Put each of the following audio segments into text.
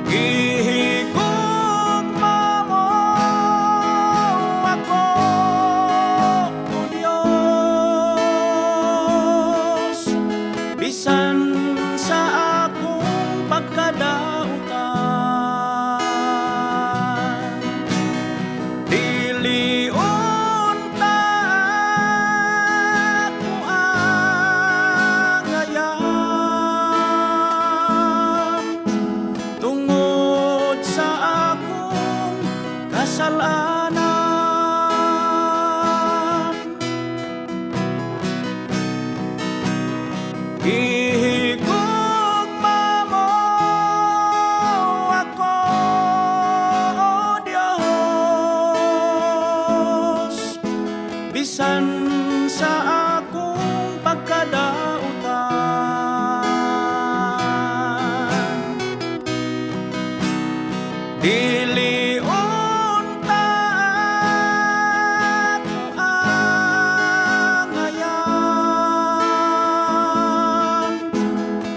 Gihigugma mo ako, O Dios, bisan sa akong pagkadautan. Dili unta ako angayan tungod sa akong kasalanan. Gihigugma mo ako, O Dios, bisan sa akong pagkadautan. Dili unta ako angayan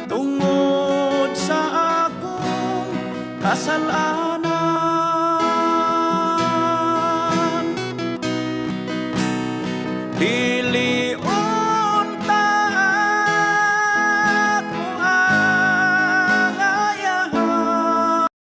tungod sa akong kasalanan.